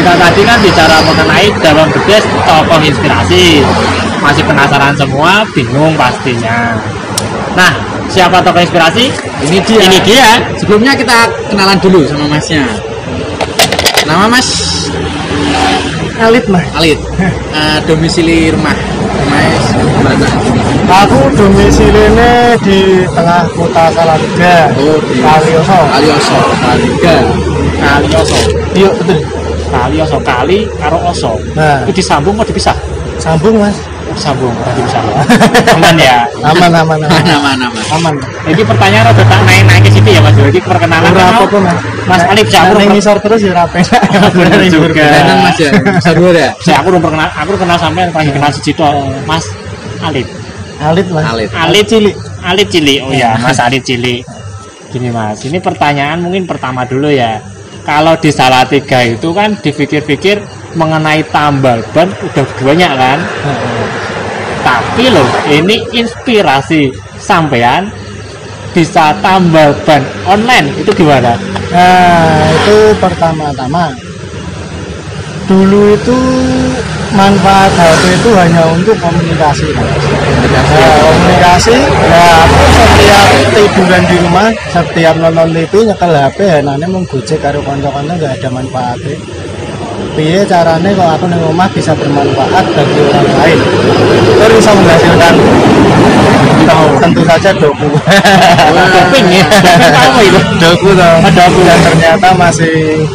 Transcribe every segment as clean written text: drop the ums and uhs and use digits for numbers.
kita tadi kan bicara mengenai dalam the best tokoh inspirasi. Masih penasaran semua, bingung pastinya. Nah, siapa tokoh inspirasi? Ini dia. Ini dia. Sebelumnya kita kenalan dulu sama masnya. Nama Mas Alit Mas. Alit. Domisili rumah Mas mana? Aku domisilinya di tengah kota Salatiga. Oh, di Kalioso. Kalioso, Salatiga. Kalioso. Iya betul. Kalioso kali karo oso. Nah, Itu disambung atau dipisah? sambung Mas. Disambung, berarti bisa. Aman ya. Aman. Mana? Aman. Jadi pertanyaan rada tak naik ke situ ya Mas. Jadi perkenalan Ora kan, apa-apa Mas. Mas Alif, Nah, aku ngisor terus ya rapi. Bener juga. Kenalan Mas ya. Bisa dulu ya. Aku kenal sampean lagi kenal si Cito, Mas Alif. Alit Mas. Alit. Cilik. Alif Cili. Oh ya, Mas Alif Cili. Gini Mas, ini pertanyaan mungkin pertama dulu ya. Kalau di Salatiga itu kan dipikir-pikir mengenai tambal ban udah banyak kan? Tapi loh, ini inspirasi sampean bisa tambal ban online itu gimana? Nah, itu pertama-tama. Dulu itu manfaat HP itu hanya untuk komunikasi. Komunikasi. Ya, aku setiap tiduran di rumah, setiap nonton TV nyekel HP, enaknya mau gojek karo kanca-kanca nggak ada manfaatnya. Piye caranya kalau aku di rumah bisa bermanfaat bagi orang lain? Itu bisa menghasilkan tentu saja doku. Doping ya? Apa itu? Doku toh. Doku. Dan ternyata masih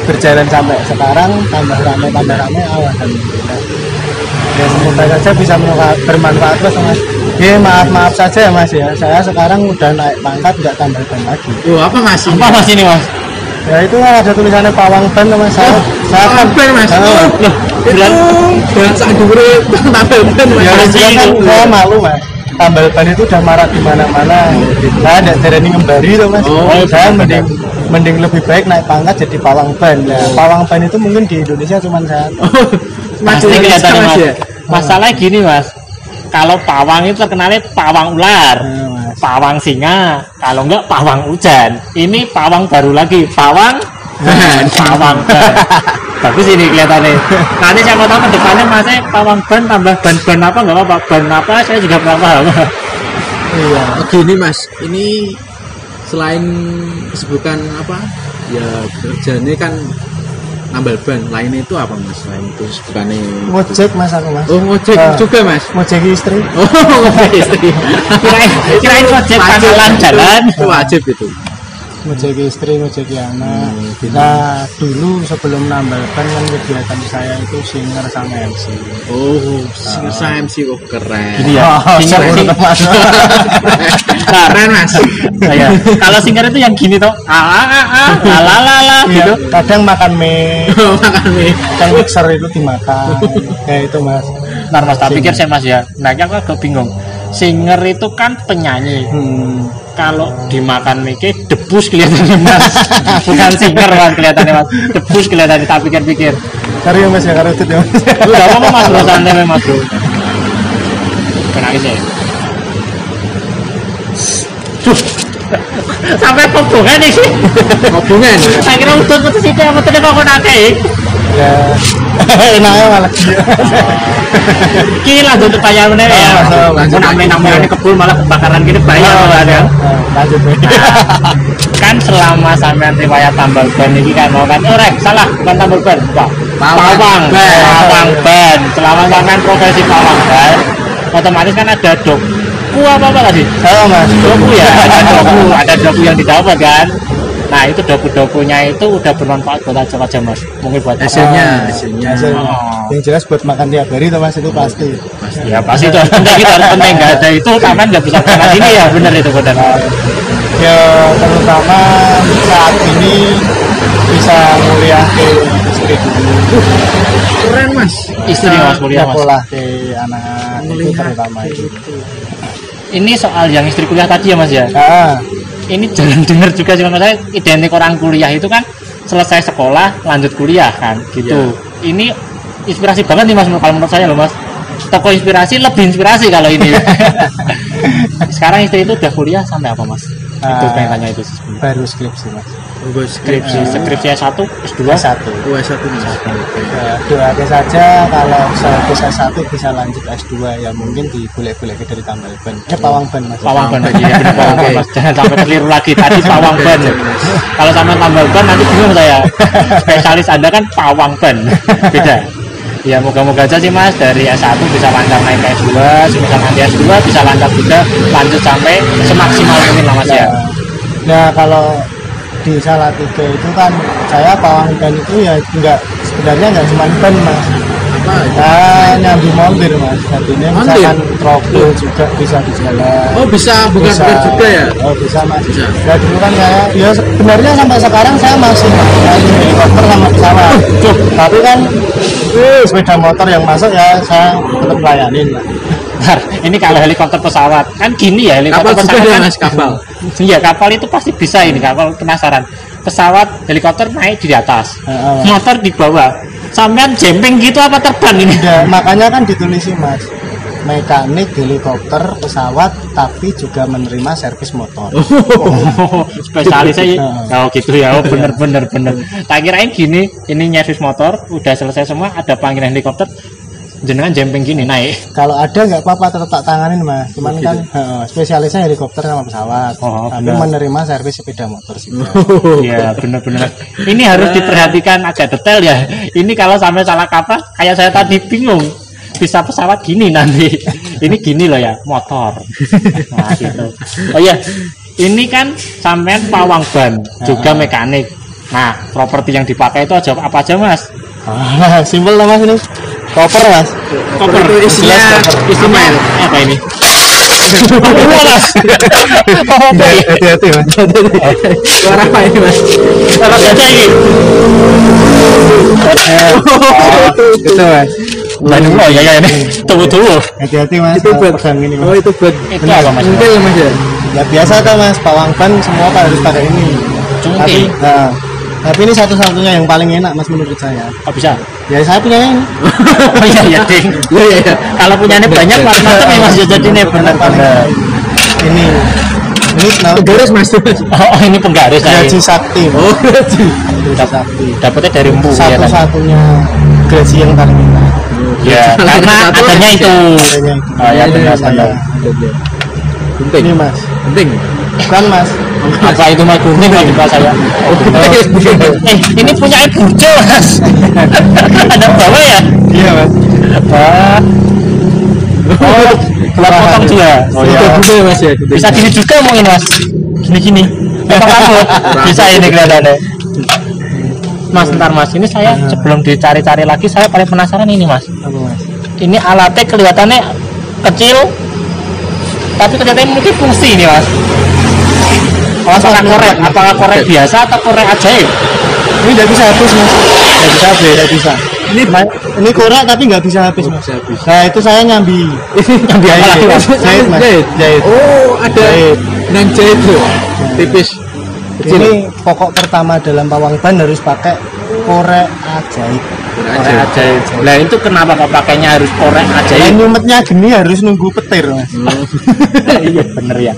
berjalan sampai sekarang, tambah rame alhamdulillah. Ya semoga saja bisa bermanfaat Mas. Ya maaf saja ya Mas ya. Saya sekarang udah naik pangkat nggak tambah ban lagi. Apa Mas? Apa Mas ini Mas? Ya itu kan ada tulisannya pawang ban Mas. Saya kan ban Mas. Loh, Itu ban sak dhuwure tambal ban Mas. ya kan saya malu Mas. Tambal ban itu udah marak di mana-mana. Nah, ada jarani ngembari tuh Mas. Saya mending lebih baik naik pangkat jadi pawang ban. Ya, pawang ban itu mungkin di Indonesia cuma satu. Pasti kelihatan Mas. ya. Masalahnya gini Mas, kalau pawang itu terkenalnya pawang ular, Mas. pawang singa, kalau enggak pawang hujan. Ini pawang baru lagi, pawang ban. Bagus ini kelihatannya. Nanti siapa tahu ke depannya Masnya pawang ban tambah ban apa enggak apa-apa. Ban apa saya juga pernah paham. Iya. Gini Mas, ini selain kesibukan apa? Ya kerjanya kan nambal ban, lainnya itu apa Mas? Selain itu kesibukannya Ngojek Mas aku Mas. Oh, ngojek juga Mas. Ngojek istri. Oh, ngojek istri. Kirain ngojek jalan. Itu wajib itu. Ngojek istri, ngojek anak. Nah, dulu sebelum nambal ban kan kegiatan saya itu singer sama MC. Oh, singer sama MC kok keren. Gini ya, singer Keren Mas. ya. Kalau singer itu yang gini toh, gitu. Kadang makan mie, Makan mie. kadang mixer itu dimakan. Kayak itu Mas. Ntar Mas, tak pikir saya Mas ya. Nah, aku agak bingung. Singer itu kan penyanyi. Kalau dimakan mie debus kelihatannya Mas. Bukan singer Mas kelihatannya Mas. Debus kelihatannya, tak pikir-pikir. Karya Mas ya, karya itu ya. Udah apa Mas, bro, santai Mas bro. Kenangis ya. Sampai hubungan nih sih. Hubungan. Saya kira udah putus itu apa tadi kok nake. Ya, enaknya malah. Kini lanjut pertanyaan bener ya. Lanjut. Namanya kebun malah kebakaran gini bahaya Mas ya. Lanjut. Kan selama sampean riwayat tambal ban ini kan mau kan salah bukan tambal ban pawang ban selama sampean profesi pawang ban otomatis kan ada doku apa tadi Mas. doku ya ada doku yang didapat kan. Nah itu doku-dokunya itu udah bermanfaat buat aja Mas, mungkin buat hasilnya. Yang jelas buat makan tiap hari tuh Mas, itu pasti. Ya pasti itu penting, itu harus penting. Nggak ada itu sampean nggak bisa makan ini ya, bener itu bener. Ya terutama saat ini bisa mulia ke istri dulu. Keren Mas. Istri Mas kuliah Mas. Sekolah ke anak itu terutama itu. Ini soal yang istri kuliah tadi ya Mas ya. Ini jarang dengar juga sih Mas, saya identik orang kuliah itu kan selesai sekolah lanjut kuliah kan gitu. Ini inspirasi banget nih Mas kalau menurut saya loh Mas. Tokoh inspirasi lebih inspirasi kalau ini. Sekarang istri itu udah kuliah sampai apa Mas? Itu pengen tanya itu sih. Baru skripsi mas. Skripsi S1, S2. S1. S1 mas. Doakan saja kalau sehabis S1 bisa lanjut S2 ya mungkin di bule-bule dari tambal ban. Pawang ban mas. Pawang ban lagi ya, bener, Pawang ban mas. Jangan sampai keliru lagi tadi pawang ban. Kalau sama tambal ban nanti bingung saya. Spesialis Anda kan pawang ban. Beda. Ya moga-moga aja sih mas dari S1 bisa lancar naik ke S2, semisal nanti S2 bisa lancar juga lanjut sampai semaksimal mungkin lah mas ya. Nah kalau di Salatiga itu kan saya pawang ban itu ya sebenarnya nggak cuma ban mas. Nyambi montir mas, artinya misalkan trouble juga bisa di jalan. Oh bisa, bukan juga ya? Oh bisa mas. Bisa. Ya dulu kan saya, ya sebenarnya sampai sekarang saya masih naik helikopter sama pesawat. Tapi kan sepeda motor yang masuk ya saya tetap layanin lah. Ini kalau helikopter pesawat kan gini ya, helikopter Kapal pesawat juga kan, mas, kapal. Iya kapal itu pasti bisa ini kapal penasaran. Pesawat helikopter naik di atas, motor di bawah. Sampean jemping gitu apa terbang ini? Ya, makanya kan ditulisin mas, mekanik helikopter pesawat tapi juga menerima servis motor. Spesialisnya oh gitu ya, oh bener. Tak kirain gini, ini nyervis motor udah selesai semua, ada panggilan helikopter jenengan jemping gini naik. Kalau ada nggak apa-apa tetap tak tanganin mas, cuman kan spesialisnya helikopter sama pesawat, tapi menerima servis sepeda motor sih. Iya bener. Ini harus diperhatikan agak detail ya. Ini kalau sampai salah kaprah kayak saya tadi bingung. Bisa pesawat gini nanti. Ini gini loh ya, motor. Nah gitu. Oh iya, ini kan sampean pawang ban, juga mekanik. Nah, properti yang dipakai itu aja apa aja mas? Simpel lah mas ini. Koper mas. Koper itu isinya apa ini? Hati-hati mas. Suara apa ini mas? Suara saja ini. Itu mas. Lalu ya ini. Tunggu. Hati-hati mas. Itu buat ini. Oh itu buat. Itu apa mas? Mungkin mas ya. Ya biasa kan mas, pawang ban semua kan harus pakai ini. Cungkil. Tapi ini satu-satunya yang paling enak mas menurut saya. Oh bisa? Ya saya punya ini. Oh iya ding. Iya. Kalau punyanya banyak macam-macam ya mas jadi ini benar. Ini Penggaris mas. Oh ini penggaris saya. Gaji sakti. Oh gaji sakti. Dapatnya dari empu. Satu-satunya gaji yang paling enak. Ya karena adanya itu. Oh ya benar. Penting. Ini mas. Penting. Bukan mas. Apa itu mas kuning kalau di kelas saya? Ini punya Burjo mas. Ada bawa ya? Iya mas. Oh, gelap potong dia. Oh Iya juga mas ya. Bisa gini juga mungkin mas. Gini. Memang rambut. Bisa ini kelihatannya. Mas ntar mas, ini saya sebelum dicari-cari lagi saya paling penasaran ini mas. Apa mas? Ini alatnya kelihatannya kecil, tapi kelihatannya mungkin fungsi ini mas. Apakah korek biasa atau korek ajaib? Ini nggak bisa habis mas. Nggak bisa. Ini korek tapi nggak bisa habis mas. Nah itu saya nyambi. Nyambi apa lagi mas? Jahit mas. Jahit. Oh ada nang jahit loh. Tipis. Ini pokok pertama dalam pawang ban harus pakai korek ajaib. Korek ajaib. Nah itu kenapa kok pakainya harus korek ajaib? Nyumetnya gini harus nunggu petir mas. Iya bener ya.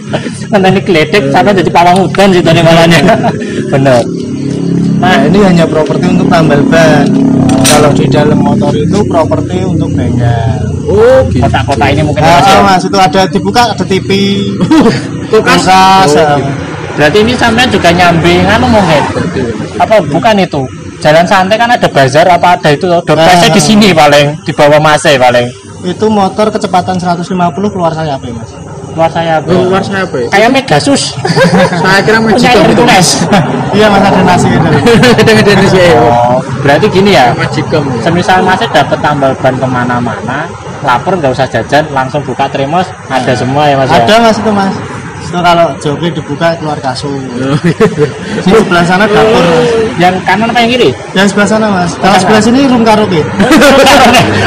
Karena ini geledek sampai jadi pawang udan sih tadi malahnya. Bener. Nah ini hanya properti untuk tambal ban. Kalau di dalam motor itu properti untuk bengkel. Oh gitu. Kotak-kotak ini mungkin mas ya? Mas itu ada dibuka ada TV. Kulkas. Berarti ini sampai juga nyambi anu mungkin. Apa bukan itu? Jalan santai kan ada bazar apa ada itu? Dompetnya di sini paling di bawah Mase paling. Itu motor kecepatan 150 keluar sayap mas. Luar sayap. Luar sayap ya. Kayak Megasus. Saya kira Punya Magicom itu. Iya mas ada nasi gitu. Ada nasi ya. Oh, berarti gini ya. Magicom. Semisal masih dapat tambal ban kemana-mana, lapar nggak usah jajan, langsung buka termos, ada semua ya mas. Ada mas itu mas. Itu kalau joki dibuka keluar kasur. Di sebelah sana dapur mas. Yang kanan apa yang kiri? Yang sebelah sana mas. Kalau sebelah sini room karaoke.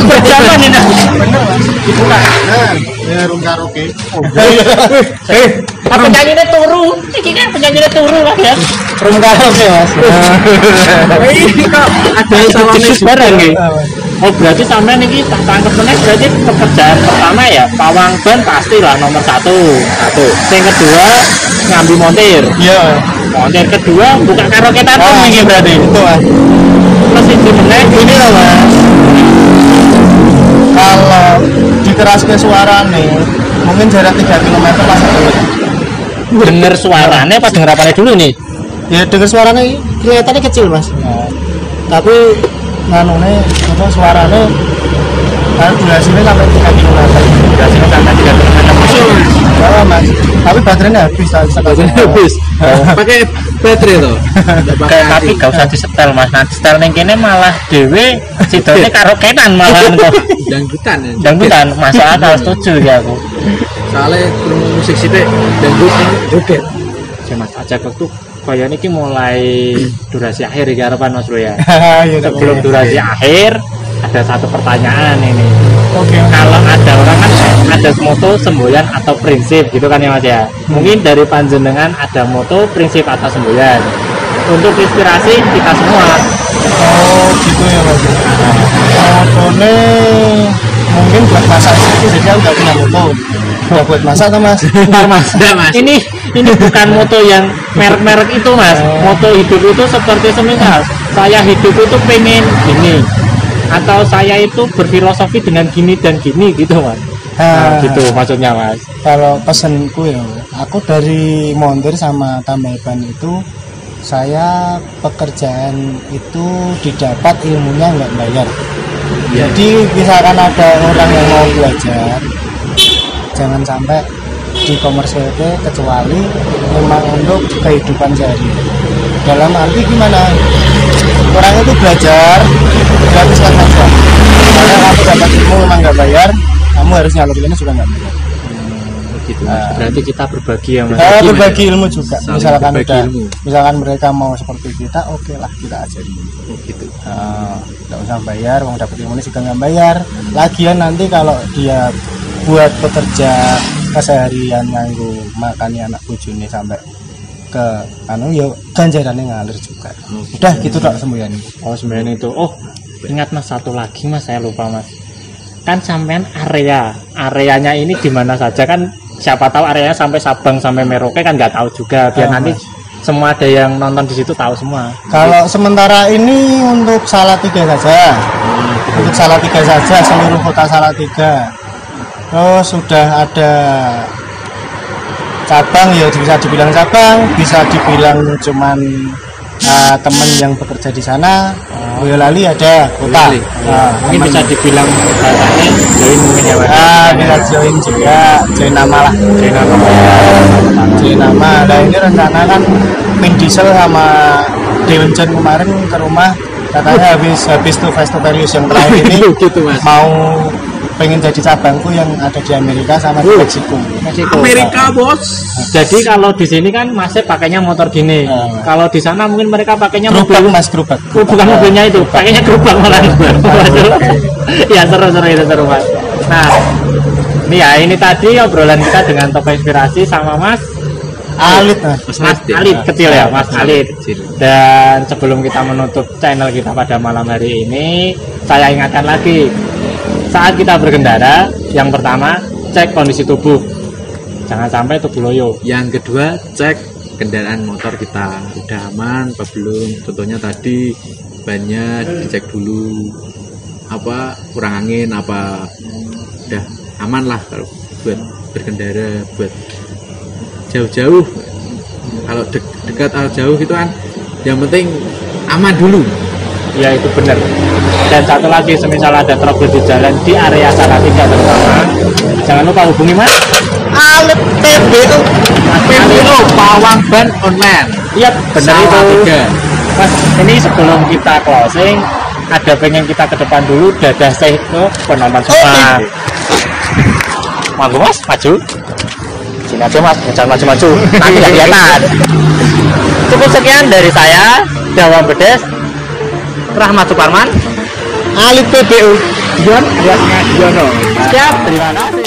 Berjalan ini. Bener mas. Dibuka. Nah, ya room karaoke. Apa penyanyinya turu? Ini kan penyanyinya turu mas ya. Room karaoke mas. Ini kok ada sama Jenis barang nih. Oh berarti sampean ini tak tangkep meneh berarti pekerjaan pertama ya pawang ban pastilah nomor satu. Yang kedua ngambil montir. Iya. Montir kedua buka karoketan ini berarti. Itu Mas. Terus itu meneh Ini loh Mas. Kalau dikeraske suarane mungkin jarak 3 km Mas. denger suaranya apa denger apanya dulu nih? Ya dengar suaranya kelihatannya kecil Mas. Tapi nganune apa suaranya kalau durasinya sampai 3 km. Durasinya sampai 3 km. Oh, Mas. Tapi baterainya habis. Baterainya habis. Pakai baterai tuh. Tapi gak usah disetel Mas. Nah, setel ning kene malah dhewe sidone karoketan malah kok. Dangdutan ya. Dangdutan, masuk akal setuju ya aku. Soalnya musik sithik dangdut joget. Mas Acak tuh kayaknya ini mulai durasi akhir ya harapan Mas Bro ya. Sebelum durasi akhir ada satu pertanyaan ini. Oke. Kalau ada orang kan ada moto semboyan atau prinsip gitu kan ya Mas ya. Mungkin dari panjenengan ada moto, prinsip atau semboyan. Untuk inspirasi kita semua. Oh gitu ya Mas. Motone mungkin buat masak itu jadi aku nggak punya moto. Ya buat masak tuh Mas. Bentar Mas. Ini bukan moto yang merek-merek itu Mas. Moto hidup itu seperti semisal saya hidup itu pengen gini atau saya itu berfilosofi dengan gini dan gini gitu Mas. Nah, gitu maksudnya Mas. Kalau pesenku ya, aku dari montir sama tambal ban itu saya pekerjaan itu didapat ilmunya nggak bayar. Jadi misalkan ada orang yang mau belajar, jangan sampai di komersil itu kecuali memang untuk kehidupan sehari. Dalam arti gimana? Orang itu belajar gratiskan saja. Karena kamu dapat ilmu memang nggak bayar, kamu harus nyalurinnya juga nggak bayar. Gitu Mas. Berarti kita berbagi ya Mas. Berbagi ilmu juga. Misalkan ilmu. Misalkan mereka mau seperti kita, oke lah kita ajari. Gitu. Nggak usah bayar, mau dapat ilmu juga nggak bayar. Lagian nanti kalau dia buat pekerja keseharian nganggo makanya anak bojone sampai ke ya ganjarannya ngalir juga. Udah gitu tak semboyan. Oh semboyan itu. Oh ingat Mas satu lagi Mas saya lupa Mas. Kan sampean areanya ini di mana saja kan siapa tahu areanya sampai Sabang sampai Merauke kan nggak tahu juga biar nanti semua ada yang nonton di situ tahu semua. Kalau sementara ini untuk Salatiga saja. Untuk Salatiga saja seluruh kota Salatiga. Terus sudah ada cabang ya bisa dibilang cabang, bisa dibilang cuman teman yang bekerja di sana. Boyolali ada kota. Mungkin bisa dibilang bahasanya join mungkin ya Mas. Bisa join juga, join nama lah. Join nama. Nah ini rencana kan Vin Diesel sama Dewan John kemarin ke rumah katanya habis tuh Fast and Furious yang terakhir ini gitu, Mas. Mau pengen jadi cabangku yang ada di Amerika sama di Meksiko. Amerika bos. Jadi kalau di sini kan masih pakainya motor gini. Kalau di sana mungkin mereka pakainya gerobak mobil. Mas, gerobak. Bukan mobilnya itu, pakainya gerobak malah. Ya seru Mas. Nah, ini tadi obrolan kita dengan Toko Inspirasi sama Mas Alit Mas Alit kecil ya, Mas Alit. Dan sebelum kita menutup channel kita pada malam hari ini, saya ingatkan lagi. Saat kita berkendara, yang pertama cek kondisi tubuh, jangan sampai tubuh loyo. Yang kedua cek kendaraan motor kita udah aman apa belum. Contohnya tadi bannya dicek dulu, apa kurang angin apa udah aman lah kalau buat berkendara, buat jauh-jauh. Kalau dekat atau jauh itu kan yang penting aman dulu. Ya itu benar. Dan satu lagi, semisal ada trouble di jalan di area Salatiga terutama, jangan lupa hubungi Mas Alit PBU. PBU pawang ban online. Iya benar itu. Salatiga. Mas, ini sebelum kita closing, ada pengen kita ke depan dulu, dadah say ke penonton semua. Monggo Mas, maju. Sini aja Mas, jangan maju-maju, nanti nggak kelihatan. Cukup sekian dari saya, Dawang Bedes, Rahmat Suparman, Alit PBU. Dion, Dion, siap, terima kasih.